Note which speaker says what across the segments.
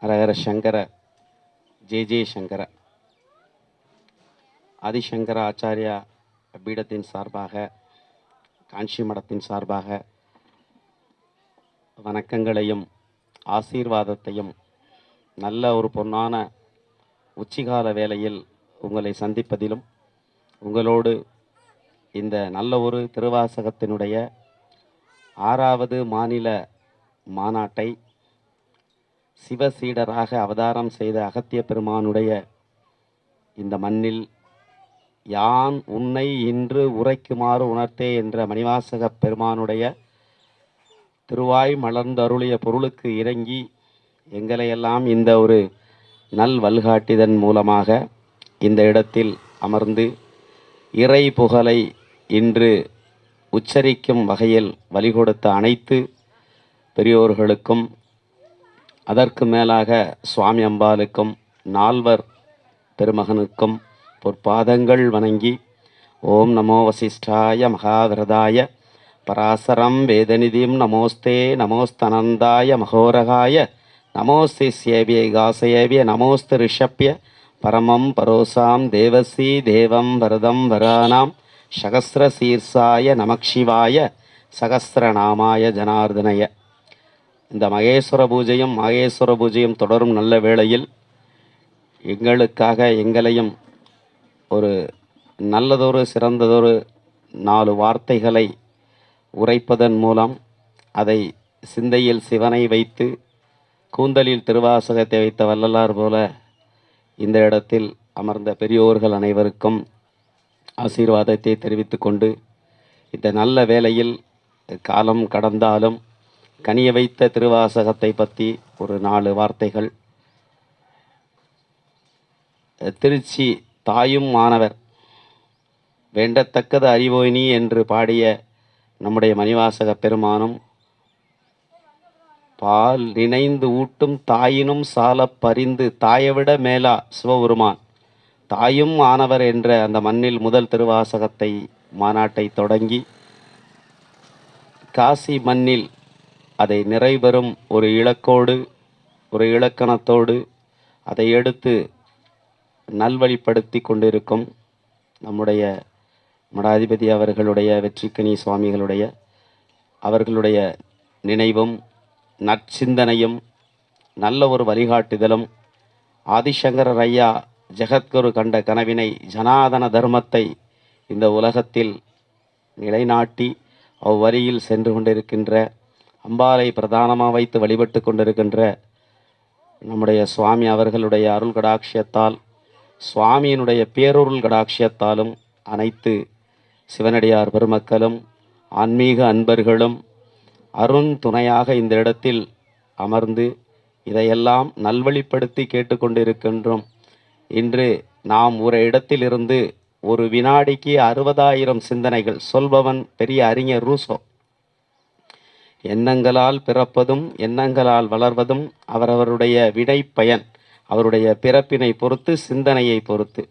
Speaker 1: ஹரஹர சங்கர, ஜெய ஜெய சங்கர. ஆதிசங்கர ஆச்சாரியா பீடத்தின் சார்பாக, காஞ்சி மடத்தின் சார்பாக வணக்கங்களையும் ஆசீர்வாதத்தையும் நல்ல ஒரு பொன்னான உச்சிகால வேளையில் உங்களை சந்திப்பதிலும், உங்களோடு இந்த நல்ல ஒரு திருவாசகத்தினுடைய 6வது மாநில மாநாட்டை சிவசீடராக அவதாரம் செய்த அகத்திய பெருமானுடைய இந்த மண்ணில் யான் உன்னை இன்று உரைக்குமாறு உணர்த்தே என்ற மணிவாசக பெருமானுடைய திருவாய் மலர்ந்தருளிய பொருளுக்கு இறங்கி எங்களையெல்லாம் இந்த ஒரு நல் வழிகாட்டிதன் மூலமாக இந்த இடத்தில் அமர்ந்து இறை புகழை இன்று உச்சரிக்கும் வகையில் வழிகொடுத்த அனைத்து பெரியோர்களுக்கும், அதற்கு மேலாக சுவாமி அம்பாளுக்கும், நால்வர் பெருமகனுக்கும் பொற்பாதங்கள் வணங்கி, ஓம் நமோ வசிஷ்டாய மகாவிரதாய பராசரம் வேதநிதியும் நமோஸ்தே நமோஸ்தனந்தாய மகோரகாய நமோஸ்தே சேவிய காசேவிய நமோஸ்து ரிஷப்ய பரமம் பரோசாம் தேவசி தேவம் வரதம் வரானாம் சகசிரசீர்ஷாய நமக்ஷிவாய சகசிரநாமாய ஜனார்தனய. இந்த மகேஸ்வர பூஜையும் தொடரும் நல்ல வேளையில் எங்களுக்காக எங்களையும் ஒரு நல்லதொரு சிறந்ததொரு 4 வார்த்தைகளை உரைப்பதன் மூலம் அதை சிந்தையில் சிவனை வைத்து கூந்தலில் திருவாசகத்தை வைத்த வள்ளலார் போல இந்த இடத்தில் அமர்ந்த பெரியோர்கள் அனைவருக்கும் ஆசீர்வாதத்தை தெரிவித்து கொண்டு, இந்த நல்ல வேளையில் காலம் கடந்தாலும் கனிய வைத்த திருவாசகத்தை பற்றி ஒரு 4 வார்த்தைகள். திருச்சி தாயும் மாணவர் வேண்டத்தக்கது அறிவோயினி என்று பாடிய நம்முடைய மணிவாசக பெருமானும், பால் நினைந்து ஊட்டும் தாயினும் சால பரிந்து தாயவிட மேலா சிவபெருமான் தாயும் ஆனவர் என்ற அந்த மண்ணில் முதல் திருவாசகத்தை மாநாட்டை தொடங்கி காசி மண்ணில் அதை நிறைவேறும் ஒரு இலக்கோடு ஒரு இலக்கணத்தோடு அதை எடுத்து நல்வழிப்படுத்தி கொண்டிருக்கும் நம்முடைய மடாதிபதி அவர்களுடைய வெற்றிக்கனி சுவாமிகளுடைய அவர்களுடைய நினைவும் நற்சிந்தனையும் நல்ல ஒரு வழிகாட்டுதலும், ஆதிசங்கரர் ஐயா ஜெகத்குரு கண்ட கனவினை ஜனாதன தர்மத்தை இந்த உலகத்தில் நிலைநாட்டி அவ்வழியில் சென்று கொண்டிருக்கின்ற, அம்பாலை பிரதானமாக வைத்து வழிபட்டு கொண்டிருக்கின்ற நம்முடைய சுவாமி அவர்களுடைய அருள் கடாட்சியத்தால், சுவாமியினுடைய பேரொருள் கடாட்சியத்தாலும் அனைத்து சிவனடியார் பெருமக்களும் ஆன்மீக அன்பர்களும் அருண் துணையாக இந்த இடத்தில் அமர்ந்து இதையெல்லாம் நல்வழிப்படுத்தி கேட்டுக்கொண்டிருக்கின்றோம். இன்று நாம் ஒரு இடத்திலிருந்து ஒரு வினாடிக்கு 60,000 சிந்தனைகள் சொல்பவன் பெரிய அறிஞர் ரூசோ. எண்ணங்களால் பிறப்பதும் எண்ணங்களால் வளர்வதும் அவரவருடைய விடை பயன், அவருடைய பிறப்பினை பொறுத்து, சிந்தனையை பொறுத்து.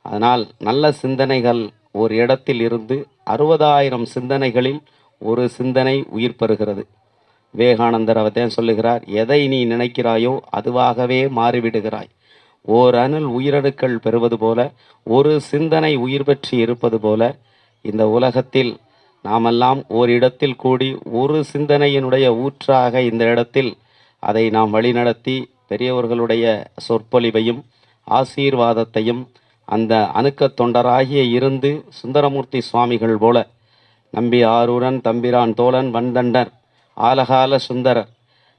Speaker 1: அதனால் நல்ல சிந்தனைகள் ஒரு இடத்தில் இருந்து 60,000 சிந்தனைகளில் ஒரு சிந்தனை உயிர் பெறுகிறது. விவேகானந்தர் அவர்தான் சொல்லுகிறார், எதை நீ நினைக்கிறாயோ அதுவாகவே மாறிவிடுகிறாய். ஓர் அணுல் உயிரணுக்கள் பெறுவது போல, ஒரு சிந்தனை உயிர் பெற்று இருப்பது போல, இந்த உலகத்தில் நாமெல்லாம் ஓரிடத்தில் கூடி ஒரு சிந்தனையினுடைய ஊற்றாக இந்த இடத்தில் அதை நாம் வழிநடத்தி பெரியவர்களுடைய சொற்பொழிவையும் ஆசீர்வாதத்தையும் அந்த அணுக்கத் தொண்டராகிய இருந்து சுந்தரமூர்த்தி சுவாமிகள் போல, நம்பி ஆரூரன் தம்பிரான் தோழன் வந்தண்டர் ஆலகால சுந்தரர்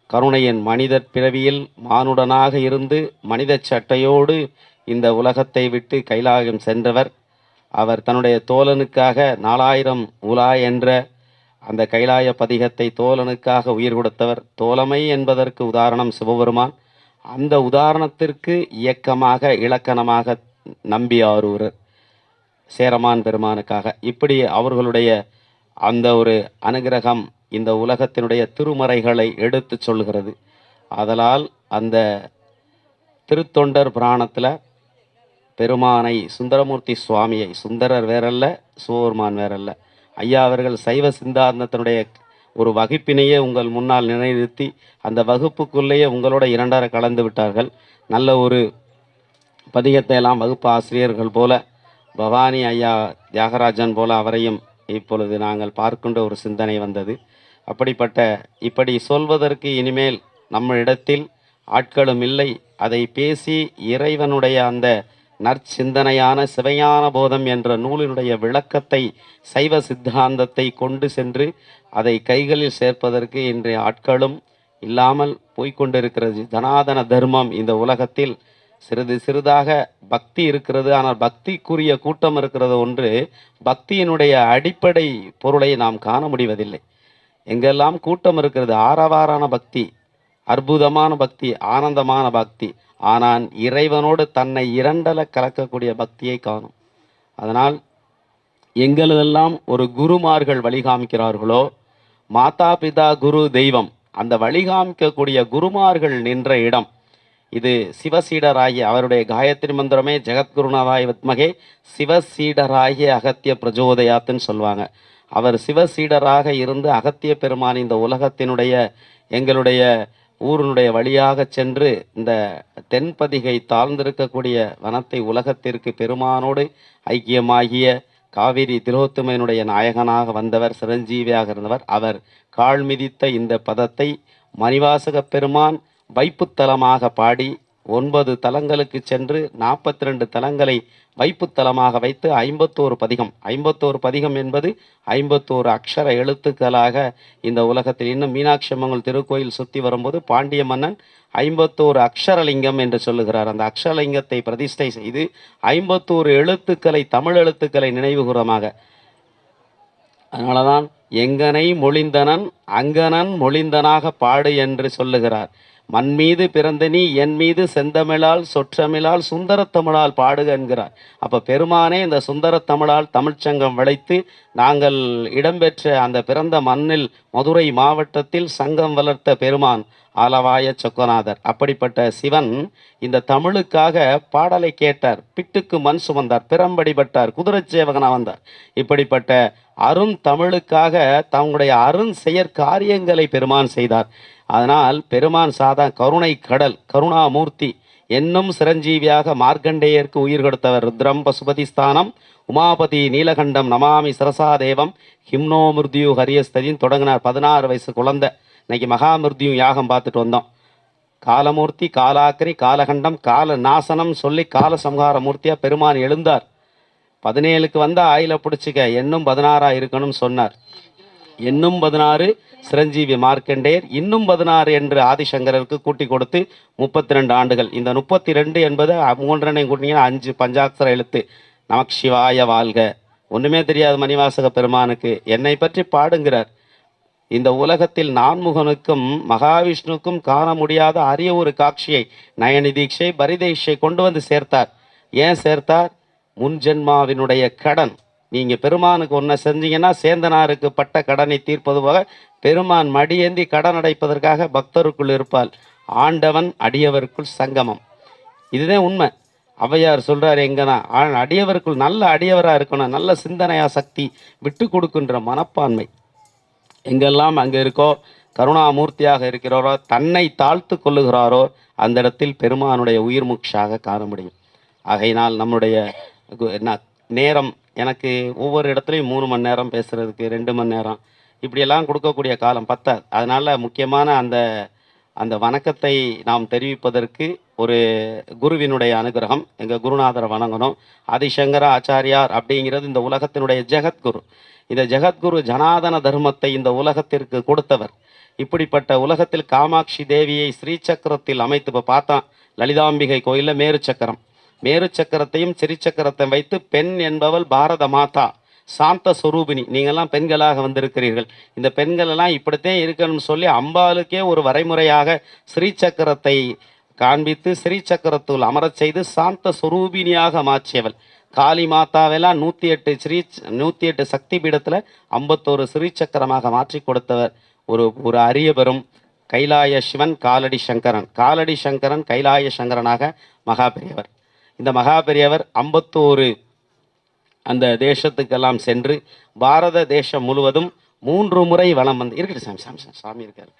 Speaker 1: கருணையின் மனிதர் பிறவியில் மானுடனாக இருந்து மனித சட்டையோடு இந்த உலகத்தை விட்டு கைலாயம் சென்றவர். அவர் தன்னுடைய தோழனுக்காக 4000 உலா என்ற அந்த கைலாய பதிகத்தை தோழனுக்காக உயிர் கொடுத்தவர். தோழமை என்பதற்கு உதாரணம் சிவபெருமான். அந்த உதாரணத்திற்கு இயக்கமாக இலக்கணமாக நம்பி ஆரூரர் சேரமான் பெருமானுக்காக, இப்படி அவர்களுடைய அந்த ஒரு அனுகிரகம் இந்த உலகத்தினுடைய திருமறைகளை எடுத்து சொல்கிறது. ஆதலால் அந்த திருத்தொண்டர் புராணத்தில் பெருமானை, சுந்தரமூர்த்தி சுவாமியை, சுந்தரர் வேறல்ல சிவபெருமான் வேறல்ல, ஐயா அவர்கள் சைவ சித்தாந்தத்தினுடைய ஒரு வகுப்பினையே உங்கள் முன்னால் நிலைநிறுத்தி அந்த வகுப்புக்குள்ளேயே உங்களோட இரண்டரை கலந்து விட்டார்கள். நல்ல ஒரு பதிகத்தை எல்லாம் வகுப்பு ஆசிரியர்கள் போல பவானி ஐயா தியாகராஜன் போல அவரையும் இப்பொழுது நாங்கள் பார்க்கின்ற ஒரு சிந்தனை வந்தது. இப்படி சொல்வதற்கு இனிமேல் நம்மிடத்தில் ஆட்களும் இல்லை. அதை பேசி இறைவனுடைய அந்த நற்சிந்தனையான சிவையான போதம் என்ற நூலினுடைய விளக்கத்தை, சைவ சித்தாந்தத்தை கொண்டு சென்று அதை கைகளில் சேர்ப்பதற்கு இன்றைய ஆட்களும் இல்லாமல் போய்கொண்டிருக்கிறது. ஜனாதன தர்மம் இந்த உலகத்தில் சிறிது சிறிதாக பக்தி இருக்கிறது. ஆனால் பக்திக்குரிய கூட்டம் இருக்கிறது ஒன்று. பக்தியினுடைய அடிப்படை பொருளை நாம் காண முடிவதில்லை. எங்கெல்லாம் கூட்டம் இருக்கிறது, ஆரவாரான பக்தி, அற்புதமான பக்தி, ஆனந்தமான பக்தி, ஆனால் இறைவனோடு தன்னை இரண்டல கலக்கக்கூடிய பக்தியை காணும். அதனால் எங்களெல்லாம் ஒரு குருமார்கள் வழிகாமிக்கிறார்களோ, மாதா பிதா குரு தெய்வம், அந்த வழிகாமிக்கக்கூடிய குருமார்கள் நின்ற இடம் இது. சிவசீடராகிய அவருடைய காயத்ரி மந்திரமே ஜெகத்குருநாதாய வித்மகே சிவசீடராகிய அகத்திய பிரஜோதயாத்துன்னு சொல்லுவாங்க. அவர் சிவசீடராக இருந்து அகத்திய பெருமான் இந்த உலகத்தினுடைய எங்களுடைய ஊரினுடைய வழியாக சென்று இந்த தென்பதிகை தாழ்ந்திருக்கக்கூடிய வனத்தை உலகத்திற்கு பெருமானோடு ஐக்கியமாகிய காவிரி திலோத்தமையினுடைய நாயகனாக வந்தவர், சிரஞ்சீவியாக இருந்தவர். அவர் கால் மிதித்த இந்த பதத்தை மணிவாசக பெருமான் வைப்புத்தலமாக பாடி 9 தலங்களுக்கு சென்று 42 தலங்களை வைப்புத்தலமாக வைத்து 51 பதிகம். 51 பதிகம் என்பது 51 அக்ஷர எழுத்துக்களாக இந்த உலகத்தில். இன்னும் மீனாட்சி அம்மன் திருக்கோயில் சுற்றி வரும்போது பாண்டிய மன்னன் 51 அக்ஷரலிங்கம் என்று சொல்லுகிறார். அந்த அக்ஷரலிங்கத்தை பிரதிஷ்டை செய்து 51 எழுத்துக்களை, தமிழ் எழுத்துக்களை நினைவுகூரமாக. அதனாலதான் எங்கனை மொழிந்தனன் அங்கனன் மொழிந்தனாக பாடு என்று சொல்லுகிறார். மண் மீது பிறந்த நீ என் மீது செந்தமிழால் சொற்றமிழால் சுந்தரத்தமிழால் பாடுக என்கிறார். அப்ப பெருமானே இந்த சுந்தரத்தமிழால் தமிழ்ச்சங்கம் விளைத்து நாங்கள் இடம்பெற்ற அந்த பிறந்த மண்ணில் மதுரை மாவட்டத்தில் சங்கம் வளர்த்த பெருமான் ஆலவாய சொக்கநாதர். அப்படிப்பட்ட சிவன் இந்த தமிழுக்காக பாடலை கேட்டார், பிட்டுக்கு மண் சுமந்தார், பிறம்படிப்பட்டார், குதிரை சேவகனா வந்தார். இப்படிப்பட்ட அருண் தமிழுக்காக தங்களுடைய அருண் செயற்காரியங்களை பெருமான் செய்தார். அதனால் பெருமான் சாதா கருணை கடல், கருணாமூர்த்தி என்னும் சிரஞ்சீவியாக மார்க்கண்டேயருக்கு உயிர் கொடுத்தவர். ருத்ரம் பசுபதி ஸ்தானம் உமாபதி நீலகண்டம் நமாமி சரசாதேவம் ஹிம்னோ மிருத்யு ஹரியஸ்ததின்னு தொடங்கினார். 16 வயசு குழந்தை. இன்னைக்கு மகாமிருத்யும் யாகம் பார்த்துட்டு வந்தோம். காலமூர்த்தி, காலாக்கரி, காலகண்டம், கால நாசனம் சொல்லி கால சம்ஹார மூர்த்தியா பெருமான் எழுந்தார். 17க்கு வந்தா ஆயில பிடிச்சிக்க, இன்னும் 16 இருக்கணும்னு சொன்னார். இன்னும் 16 சிரஞ்சீவி மார்க்கண்டேயர், இன்னும் 16 என்று ஆதிசங்கரருக்கு கூட்டி கொடுத்து 32 ஆண்டுகள். இந்த 32 என்பது 3 கூட்டிங்கன்னா 5 பஞ்சாட்சர எழுத்து. நமக் சிவாய வாழ்க. ஒன்றுமே தெரியாது மணிவாசக பெருமானுக்கு. என்னை பற்றி பாடுங்கிறார். இந்த உலகத்தில் நான்முகனுக்கும் மகாவிஷ்ணுக்கும் காண முடியாத அரிய ஒரு காட்சியை நயனி தீட்சை பரிதீட்சை கொண்டு வந்து சேர்த்தார். ஏன் சேர்த்தார்? முன்ஜென்மாவினுடைய கடன். நீங்க பெருமானுக்கு ஒன்றை செஞ்சீங்கன்னா சேந்தனாருக்கு பட்ட கடனை தீர்ப்பது போக பெருமான் மடியேந்தி கடன் அடைப்பதற்காக பக்தருக்குள் இருப்பால். ஆண்டவன் அடியவருக்குள் சங்கமம். இதுதான் உண்மை. ஔவையார் சொல்றாரு, எங்கன்னா அடியவருக்குள் நல்ல அடியவராக இருக்கணும், நல்ல சிந்தனையா சக்தி, விட்டு கொடுக்கின்ற மனப்பான்மை எங்கெல்லாம் அங்கே இருக்கோ, கருணாமூர்த்தியாக இருக்கிறாரோ, தன்னை தாழ்த்து கொள்ளுகிறாரோ அந்த இடத்தில் பெருமானுடைய உயிர் மூச்சாக காண முடியும். ஆகையினால் நம்முடைய நேரம், எனக்கு ஒவ்வொரு இடத்துலையும் 3 மணி நேரம் பேசுறதுக்கு 2 மணி நேரம் இப்படியெல்லாம் கொடுக்கக்கூடிய காலம் பத்தாது. அதனால முக்கியமான அந்த வணக்கத்தை நாம் தெரிவிப்பதற்கு ஒரு குருவினுடைய அனுகிரகம், எங்கள் குருநாதரை வணங்கணும். ஆதிசங்கர ஆச்சாரியார் அப்படிங்கிறது இந்த உலகத்தினுடைய ஜெகத்குரு. இந்த ஜெகத்குரு ஜனாதன தர்மத்தை இந்த உலகத்திற்கு கொடுத்தவர். இப்படிப்பட்ட உலகத்தில் காமாட்சி தேவியை ஸ்ரீசக்கரத்தில் அமைத்து இப்போ பார்த்தான். லலிதாம்பிகை கோயிலில் மேரு சக்கரம், மேரு சக்கரத்தையும் சிறிச்சக்கரத்தை வைத்து பெண் என்பவள் பாரத மாதா சாந்த சொரூபினி. நீங்கள்லாம் பெண்களாக வந்திருக்கிறீர்கள், இந்த பெண்கள் எல்லாம் இப்படித்தான் இருக்கணும்னு சொல்லி அம்பாளுக்கே ஒரு வரைமுறையாக ஸ்ரீசக்கரத்தை காண்பித்து ஸ்ரீசக்கரத்துள் அமரச் செய்து சாந்த சொரூபினியாக மாற்றியவள். காளி மாதாவெல்லாம் 108 சக்தி பீடத்தில் 51 ஸ்ரீசக்கரமாக மாற்றி கொடுத்தவர் ஒரு அரிய பெரும் கைலாய சிவன் காலடி சங்கரன். காலடி சங்கரன் கைலாய சங்கரனாக மகா பெரியவர். இந்த மகா பெரியவர் 51 அந்த தேசத்துக்கெல்லாம் சென்று பாரத தேசம் முழுவதும் 3 முறை வலம் வந்து இருக்கட்டும் சாமி சாமி சாமி சாமி இருக்காரு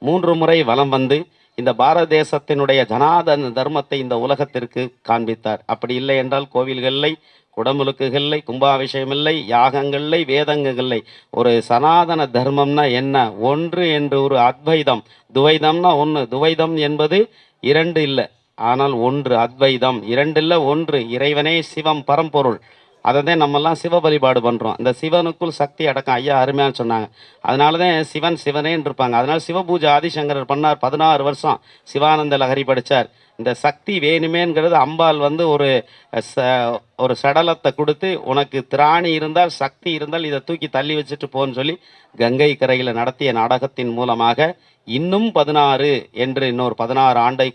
Speaker 1: 3 முறை வலம் வந்து இந்த பாரத தேசத்தினுடைய ஜனாதன தர்மத்தை இந்த உலகத்திற்கு காண்பித்தார். அப்படி இல்லை என்றால் கோவில்களில் குடமுழுக்குகளில்லை, கும்பாபிஷேகம் இல்லை, யாகங்களில்லை, வேதங்கங்களில்லை. ஒரு சனாதன தர்மம்னா என்ன? ஒன்று என்று ஒரு அத்வைதம். துவைதம்னா ஒன்று. துவைதம் என்பது 2 இல்லை, ஆனால் ஒன்று. அத்வைதம் 2 இல்லை, ஒன்று. இறைவனே சிவம், பரம்பொருள். அதை தான் நம்மெல்லாம் சிவ வழிபாடு பண்ணுறோம். இந்த சிவனுக்குள் சக்தி அடக்கம். ஐயா அருமையாக சொன்னாங்க. அதனால தான் சிவன் சிவனேன்னு இருப்பாங்க. அதனால் சிவபூஜை ஆதிசங்கரர் பண்ணார். 16 வருஷம் சிவானந்த லஹரி படித்தார். இந்த சக்தி வேணுமேங்கிறது அம்பாள் வந்து ஒரு சடலத்தை கொடுத்து, உனக்கு திராணி இருந்தால், சக்தி இருந்தால் இதை தூக்கி தள்ளி வச்சுட்டு போன்னு சொல்லி கங்கை கரையில் நடத்திய நாடகத்தின் மூலமாக இன்னும் 16 என்று இன்னொரு 16 ஆண்டை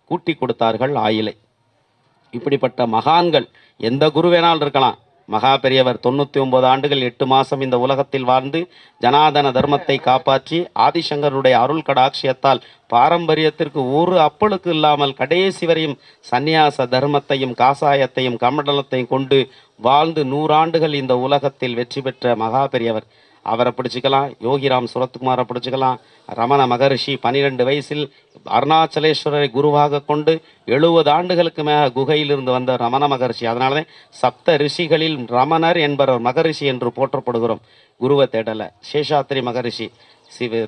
Speaker 1: கூட்டி கொடுத்தார்கள் ஆயிலை. இப்படிப்பட்ட மகான்கள் எந்த குரு வேணாலும் இருக்கலாம். மகா பெரியவர் 99 ஆண்டுகள் 8 மாதம் இந்த உலகத்தில் வாழ்ந்து ஜனாதன தர்மத்தை காப்பாற்றி ஆதிசங்கருடைய அருள் கடாட்சியத்தால் பாரம்பரியத்திற்கு ஒரு அப்பளுக்கு இல்லாமல் கடைசி வரையும் சந்நியாச தர்மத்தையும் காசாயத்தையும் கமண்டலத்தையும் கொண்டு வாழ்ந்து 100 ஆண்டுகள் இந்த உலகத்தில் வெற்றி பெற்ற மகா பெரியவர். அவரை பிடிச்சிக்கலாம், யோகிராம் சுரத்குமாரை பிடிச்சிக்கலாம். ரமண மகரிஷி 12 வயசில் அருணாச்சலேஸ்வரரை குருவாக கொண்டு 70 ஆண்டுகளுக்கு மேலே குகையிலிருந்து வந்த ரமண மகரிஷி. அதனால தான் சப்த ரிஷிகளில் ரமணர் என்பவர் மகரிஷி என்று போற்றப்படுகிறோம். குருவை தேடலை. சேஷாத்திரி மகரிஷி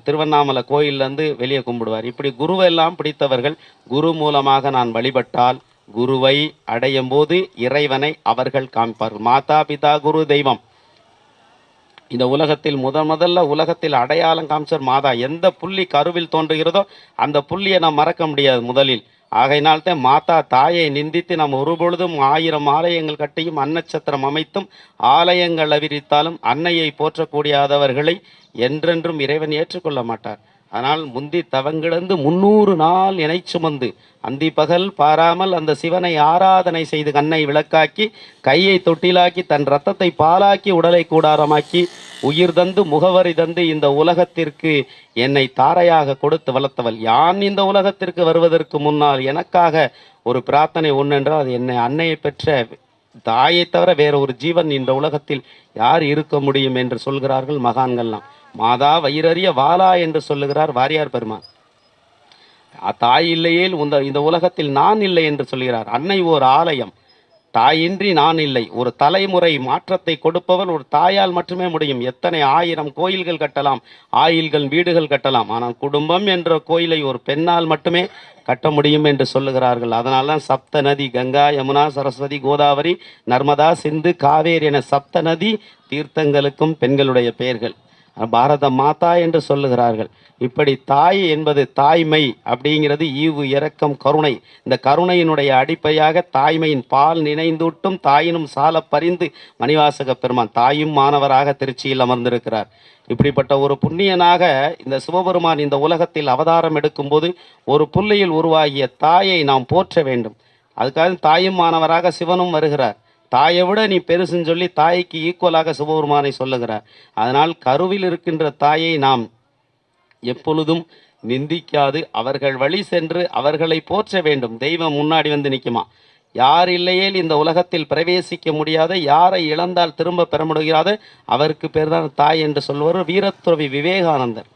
Speaker 1: திருவண்ணாமலை கோயிலேருந்து வெளியே கும்பிடுவார். இப்படி குருவெல்லாம் பிடித்தவர்கள் குரு மூலமாக நான் வழிபட்டால் குருவை அடையும் போது இறைவனை அவர்கள் காமிப்பார்கள். மாதா பிதா குரு தெய்வம். இந்த உலகத்தில் முதல்ல உலகத்தில் அடையாளம் காமிச்சர் மாதா. எந்த புள்ளி கருவில் தோன்றுகிறதோ அந்த புள்ளியை நாம் மறக்க முடியாது முதலில். ஆகையினால்தான் மாதா தாயை நிந்தித்து நாம் ஒருபொழுதும் 1000 ஆலயங்கள் கட்டியும் அன்னச்சத்திரம் அமைத்தும் ஆலயங்கள் அவிரித்தாலும் அன்னையை போற்றக்கூடியாதவர்களை என்றென்றும் இறைவன் ஏற்றுக்கொள்ள மாட்டார். ஆனால் முந்தி தவங்கிடந்து 300 நாள் இணை சுமந்து அந்தி பகல் பாராமல் அந்த சிவனை ஆராதனை செய்து கண்ணை விளக்காக்கி கையை தொட்டிலாக்கி தன் இரத்தத்தை பாலாக்கி உடலை கூடாரமாக்கி உயிர் தந்து முகவரி தந்து இந்த உலகத்திற்கு என்னை தாரையாக கொடுத்து வளர்த்தவள். யான் இந்த உலகத்திற்கு வருவதற்கு முன்னால் எனக்காக ஒரு பிரார்த்தனை ஒன்றென்றால் அது என்னை அன்னையை பெற்ற தாயை தவிர வேற ஒரு ஜீவன் இந்த உலகத்தில் யார் இருக்க முடியும் என்று சொல்கிறார்கள் மகான்கள்லாம். மாதா வயிறறிய வாலா என்று சொல்லுகிறார் வாரியார் பெருமான். தாய் இல்லையே இந்த உலகத்தில் நான் இல்லை என்று சொல்கிறார். அன்னை ஓர் ஆலயம், தாயின்றி நான் இல்லை. ஒரு தலைமுறை மாற்றத்தை கொடுப்பவன் ஒரு தாயால் மட்டுமே முடியும். எத்தனை 1000 கோயில்கள் கட்டலாம், ஆயில்கள் வீடுகள் கட்டலாம், ஆனால் குடும்பம் என்ற கோயிலை ஒரு பெண்ணால் மட்டுமே கட்ட முடியும் என்று சொல்லுகிறார்கள். அதனால தான் சப்த நதி கங்கா, யமுனா, சரஸ்வதி, கோதாவரி, நர்மதா, சிந்து, காவேரி என சப்த நதி தீர்த்தங்களுக்கும் பெண்களுடைய பெயர்கள். பாரத மாதா என்று சொல்லுகிறார்கள். இப்படி தாய் என்பது தாய்மை அப்படிங்கிறது ஈவு, இரக்கம், கருணை. இந்த கருணையினுடைய அடிப்படையாக தாய்மையின் பால் நினைந்தூட்டும் தாயினும் சால பறிந்து மணிவாசக பெருமான் தாயும் மாணவராக திருச்சியில் அமர்ந்திருக்கிறார். இப்படிப்பட்ட ஒரு புண்ணியனாக இந்த சிவபெருமான் இந்த உலகத்தில் அவதாரம் எடுக்கும்போது ஒரு புள்ளியில் உருவாகிய தாயை நாம் போற்ற வேண்டும். அதுக்காக தாயும் மாணவராக சிவனும் வருகிறார். தாயை விட நீ பெருசுன்னு சொல்லி தாய்க்கு ஈக்குவலாக சிவபெருமானை சொல்லுகிறார். அதனால் கருவில் இருக்கின்ற தாயை நாம் எப்பொழுதும் நிந்திக்காது அவர்கள் வழி சென்று அவர்களை போற்ற வேண்டும். தெய்வம் முன்னாடி வந்து நிற்குமா? யார் இல்லையே இந்த உலகத்தில் பிரவேசிக்க முடியாத, யாரை இழந்தால் திரும்ப பெற முடியாத அவருக்கு பேர் தான் தாய் என்று சொல்லுவார் வீரத்துறவி விவேகானந்தர்.